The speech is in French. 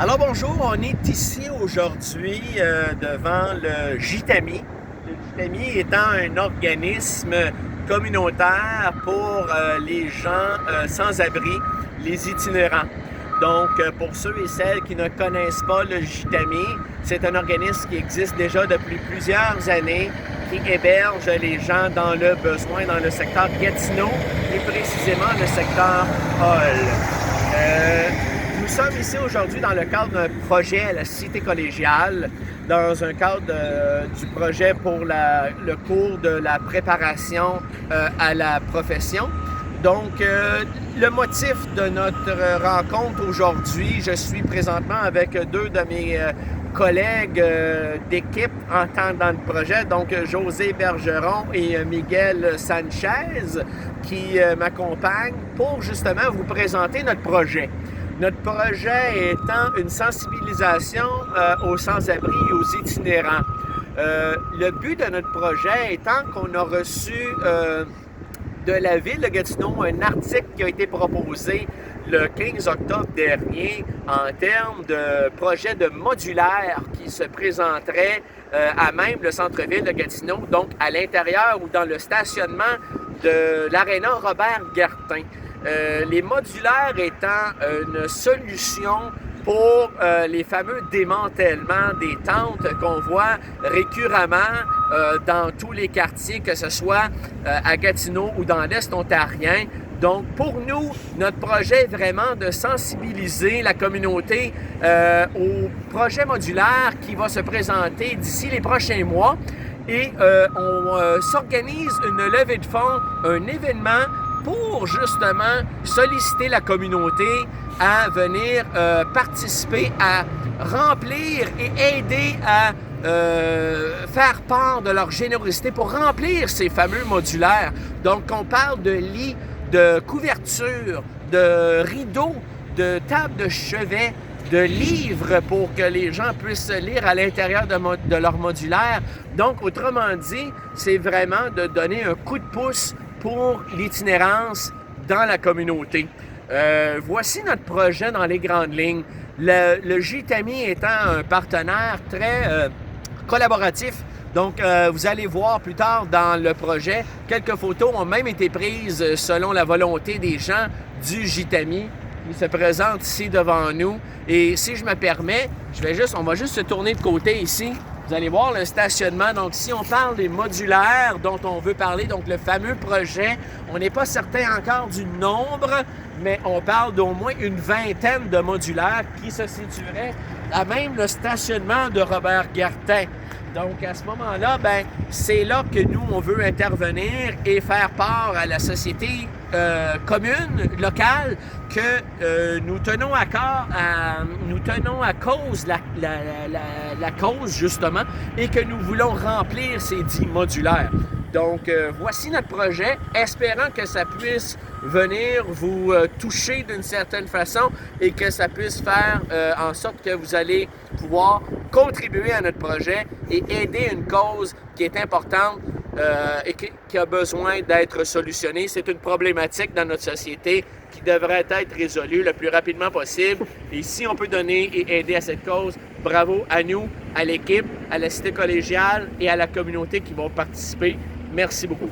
Alors bonjour, on est ici aujourd'hui devant le JITAMI. Le JITAMI étant un organisme communautaire pour les gens sans-abri, les itinérants. Donc pour ceux et celles qui ne connaissent pas le JITAMI, c'est un organisme qui existe déjà depuis plusieurs années, qui héberge les gens dans le besoin dans le secteur Gatineau, plus précisément le secteur Hall. Nous sommes ici aujourd'hui dans le cadre d'un projet à la Cité collégiale, dans un cadre du projet pour le cours de la préparation à la profession. Donc, le motif de notre rencontre aujourd'hui, je suis présentement avec deux de mes collègues d'équipe en tant dans le projet, donc José Bergeron et Miguel Sanchez, qui m'accompagnent pour justement vous présenter notre projet. Notre projet étant une sensibilisation aux sans-abri et aux itinérants. Le but de notre projet étant qu'on a reçu de la ville de Gatineau un article qui a été proposé le 15 octobre dernier en termes de projet de modulaire qui se présenterait à même le centre-ville de Gatineau, donc à l'intérieur ou dans le stationnement de l'aréna Robert-Gartin. Les modulaires étant une solution pour les fameux démantèlements des tentes qu'on voit récurremment dans tous les quartiers, que ce soit à Gatineau ou dans l'Est ontarien. Donc, pour nous, notre projet est vraiment de sensibiliser la communauté au projet modulaire qui va se présenter d'ici les prochains mois. Et on s'organise une levée de fonds, un événement pour justement solliciter la communauté à venir participer, à remplir et aider à faire part de leur générosité pour remplir ces fameux modulaires. Donc, on parle de lits, de couvertures, de rideaux, de tables de chevet, de livres pour que les gens puissent lire à l'intérieur de leur modulaire. Donc, autrement dit, c'est vraiment de donner un coup de pouce pour l'itinérance dans la communauté. Voici notre projet dans les grandes lignes. Le JITAMI étant un partenaire très collaboratif. Donc, vous allez voir plus tard dans le projet, quelques photos ont même été prises selon la volonté des gens du JITAMI qui se présentent ici devant nous. Et si je me permets, on va juste se tourner de côté ici. Vous allez voir le stationnement. Donc, si on parle des modulaires dont on veut parler, donc le fameux projet, on n'est pas certain encore du nombre, mais on parle d'au moins une vingtaine de modulaires qui se situeraient à même le stationnement de Robert-Gartin. Donc, à ce moment-là, c'est là que nous, on veut intervenir et faire part à la société commune, locale, que nous tenons à cause la cause, justement, et que nous voulons remplir ces 10 modulaires. Donc, voici notre projet, espérant que ça puisse venir vous toucher d'une certaine façon et que ça puisse faire en sorte que vous allez pouvoir contribuer à notre projet et aider une cause qui est importante et qui a besoin d'être solutionnée. C'est une problématique dans notre société qui devrait être résolue le plus rapidement possible. Et si on peut donner et aider à cette cause, bravo à nous, à l'équipe, à la Cité collégiale et à la communauté qui vont participer. Merci beaucoup.